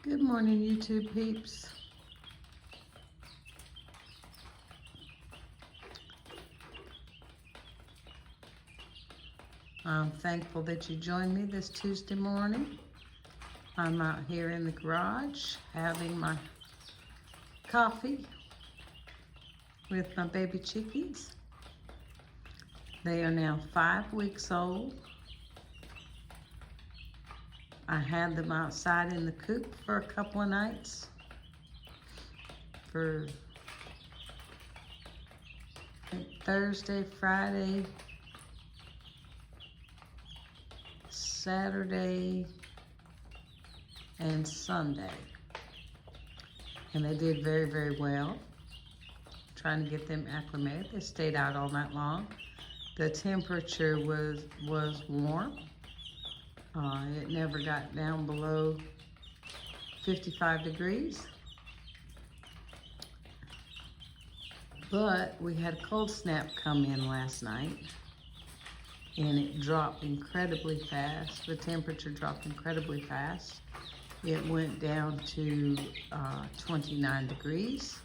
Good morning, YouTube peeps. I'm thankful that you joined me this Tuesday morning. I'm out here in the garage having my coffee with my baby chickies. They are now 5 weeks old. I had them outside in the coop for a couple of nights. For I think Thursday, Friday, Saturday, and Sunday. And they did very, very well. Trying to get them acclimated. They stayed out all night long. The temperature was warm. It never got down below 55 degrees. But we had a cold snap come in last night, and it dropped incredibly fast. The temperature dropped incredibly fast. It went down to 29 degrees,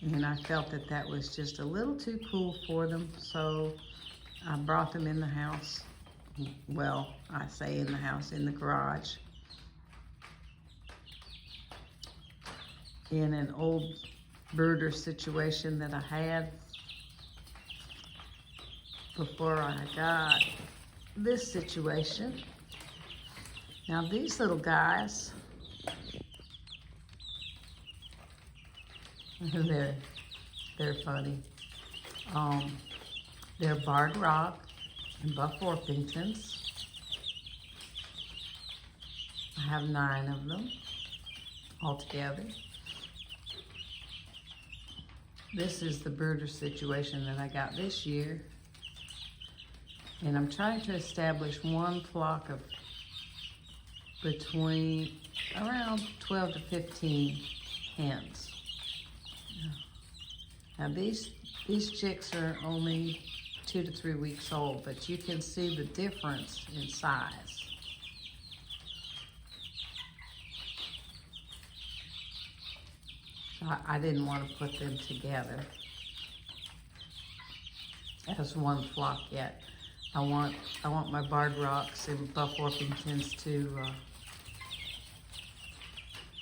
and I felt that that was just a little too cool for them, so I brought them in the house. Well, I say in the house, in the garage, in an old brooder situation that I had before I got this situation. Now these little guys, they're funny. They're Barred Rock and Buff Orpingtons. I have 9 of them altogether. This is the brooder situation that I got this year. And I'm trying to establish one flock of between around 12 to 15 hens. Now these chicks are only 2 to 3 weeks old, but you can see the difference in size. So I didn't want to put them together as one flock yet. I want my Barred Rocks and Buff Orpingtons to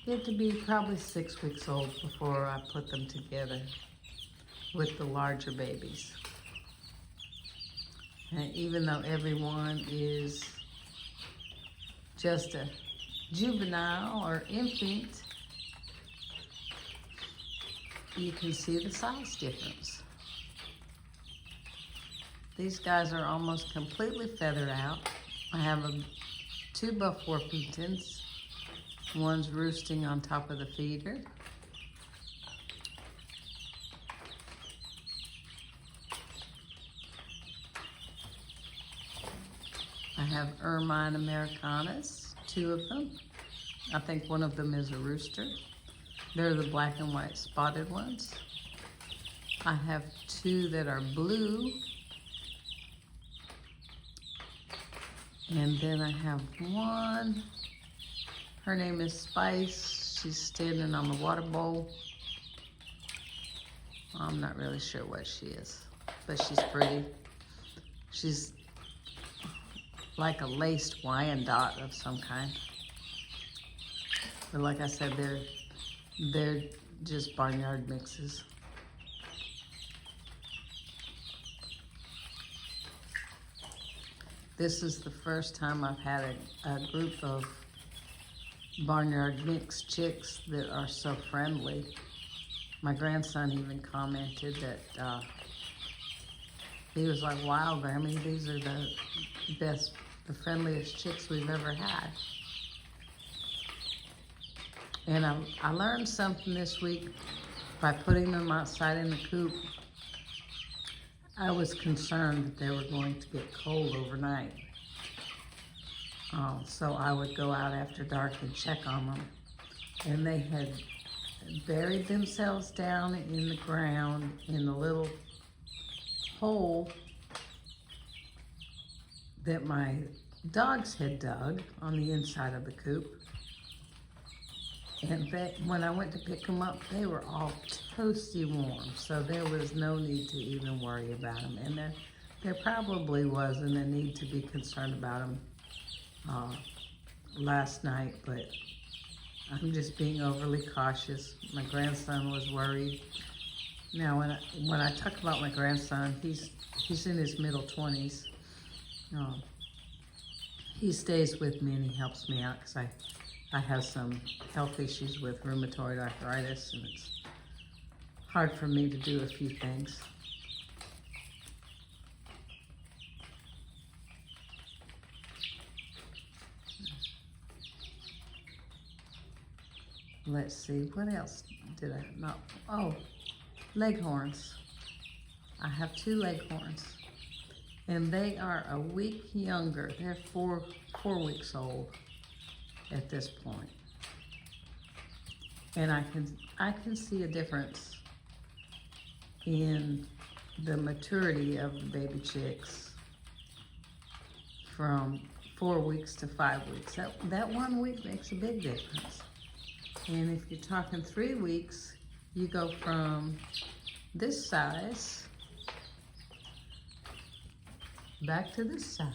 get to be probably 6 weeks old before I put them together with the larger babies. And even though everyone is just a juvenile or infant, you can see the size difference. These guys are almost completely feathered out. I have 2 Buff Orpingtons. One's roosting on top of the feeder. I have Ermine Americanas, 2 of them. I think one of them is a rooster. They're the black and white spotted ones. I have 2 that are blue. And then I have one, her name is Spice. She's standing on the water bowl. I'm not really sure what she is, but she's pretty. She's like a laced Wyandotte of some kind. But like I said, they're just barnyard mixes. This is the first time I've had a group of barnyard mixed chicks that are so friendly. My grandson even commented that he was like, "Wow, Grammy, these are the friendliest chicks we've ever had." And I learned something this week by putting them outside in the coop. I was concerned that they were going to get cold overnight. So I would go out after dark and check on them. And they had buried themselves down in the ground in the little hole that my dogs had dug on the inside of the coop. And when I went to pick them up, they were all toasty warm, so there was no need to even worry about them. And there probably wasn't a need to be concerned about them last night, but I'm just being overly cautious. My grandson was worried. Now, when I talk about my grandson, he's in his middle 20s. He stays with me and he helps me out because I have some health issues with rheumatoid arthritis, and it's hard for me to do a few things. Let's see, what else did I not? Oh, leghorns. I have 2 leghorns, and they are a week younger. They're four weeks old at this point. And I can see a difference in the maturity of the baby chicks from 4 weeks to 5 weeks. That 1 week makes a big difference. And if you're talking 3 weeks, you go from this size back to this size.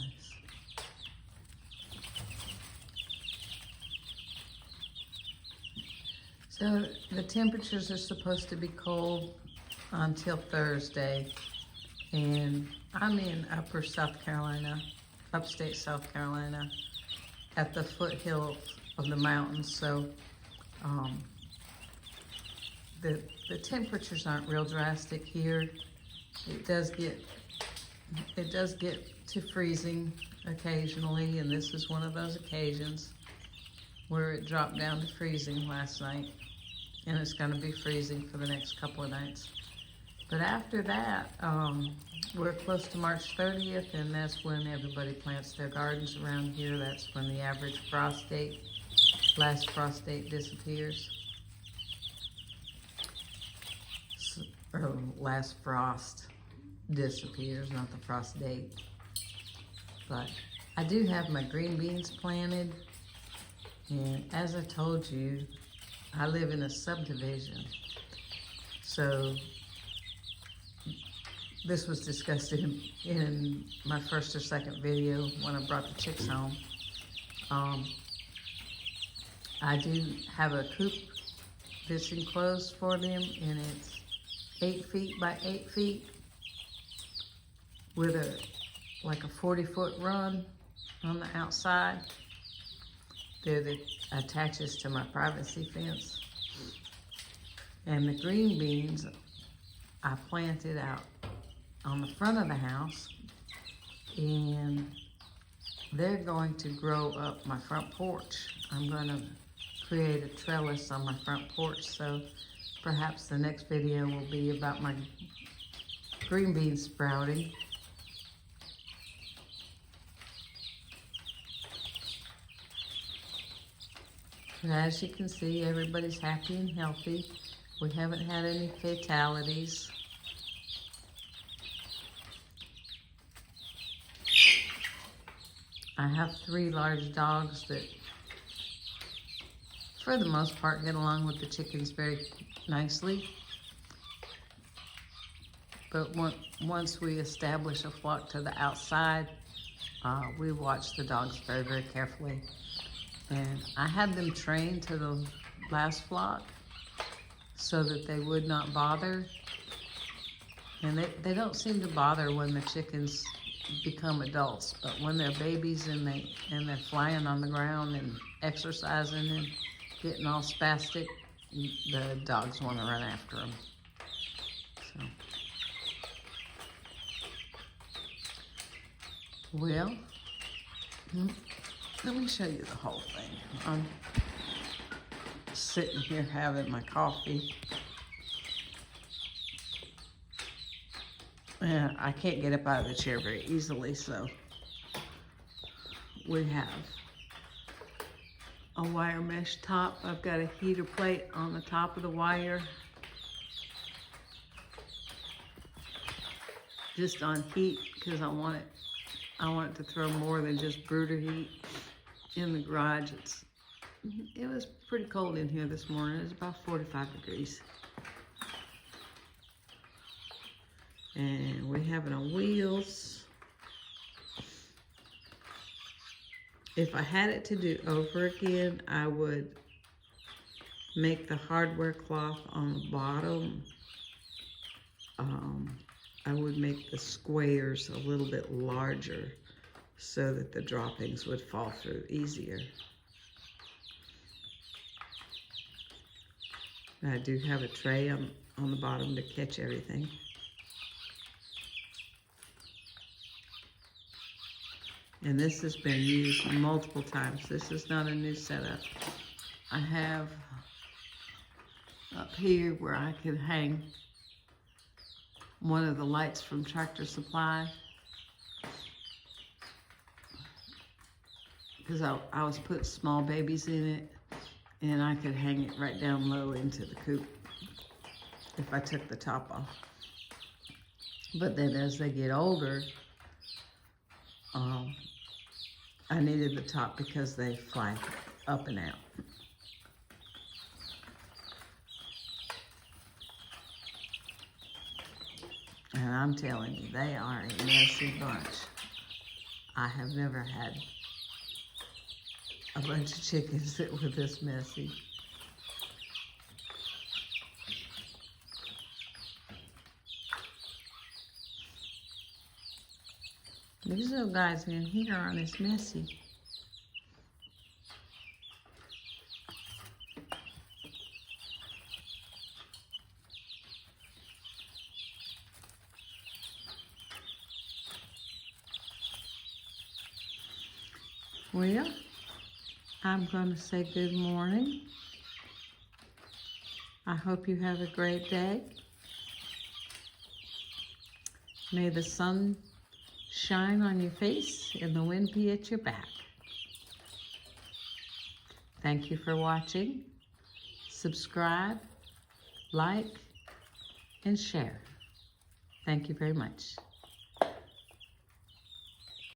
So the temperatures are supposed to be cold until Thursday, and I'm in upper South Carolina, upstate South Carolina, at the foothill of the mountains, so the temperatures aren't real drastic here. It does get to freezing occasionally, and this is one of those occasions where it dropped down to freezing last night, and it's going to be freezing for the next couple of nights. But after that, we're close to March 30th, and that's when everybody plants their gardens around here. That's when the average frost date, last frost date, disappears. Or last frost disappears, not the frost date. But I do have my green beans planted, and as I told you, I live in a subdivision. So this was discussed in my first or second video when I brought the chicks home. I do have a coop that's enclosed for them, and it's 8 feet by 8 feet with like a 40-foot run on the outside that attaches to my privacy fence. And the green beans I planted out on the front of the house, and they're going to grow up my front porch. I'm going to create a trellis on my front porch, so perhaps the next video will be about my green beans sprouting. But as you can see, everybody's happy and healthy. We haven't had any fatalities. I have 3 large dogs that, for the most part, get along with the chickens very nicely. But once we establish a flock to the outside, we watch the dogs very, very carefully. And I had them trained to the last flock so that they would not bother. And they don't seem to bother when the chickens become adults, but when they're babies and they're flying on the ground and exercising and getting all spastic, the dogs want to run after them. So, well, let me show you the whole thing. I'm sitting here having my coffee. And I can't get up out of the chair very easily, so we have a wire mesh top. I've got a heater plate on the top of the wire, just on heat, because I want it to throw more than just brooder heat. In the garage, it was pretty cold in here this morning. It was about 45 degrees. And we have it on wheels. If I had it to do over again, I would make the hardware cloth on the bottom. I would make the squares a little bit larger so that the droppings would fall through easier. And I do have a tray on the bottom to catch everything. And this has been used multiple times. This is not a new setup. I have up here where I could hang one of the lights from Tractor Supply, because I was putting small babies in it, and I could hang it right down low into the coop if I took the top off. But then as they get older, I needed the top because they fly up and out. And I'm telling you, they are a messy bunch. I have never had a bunch of chickens that were this messy. These little guys in here aren't as messy. Well, I'm going to say good morning. I hope you have a great day. May the sun shine on your face and the wind be at your back. Thank you for watching. Subscribe, like, and share. Thank you very much.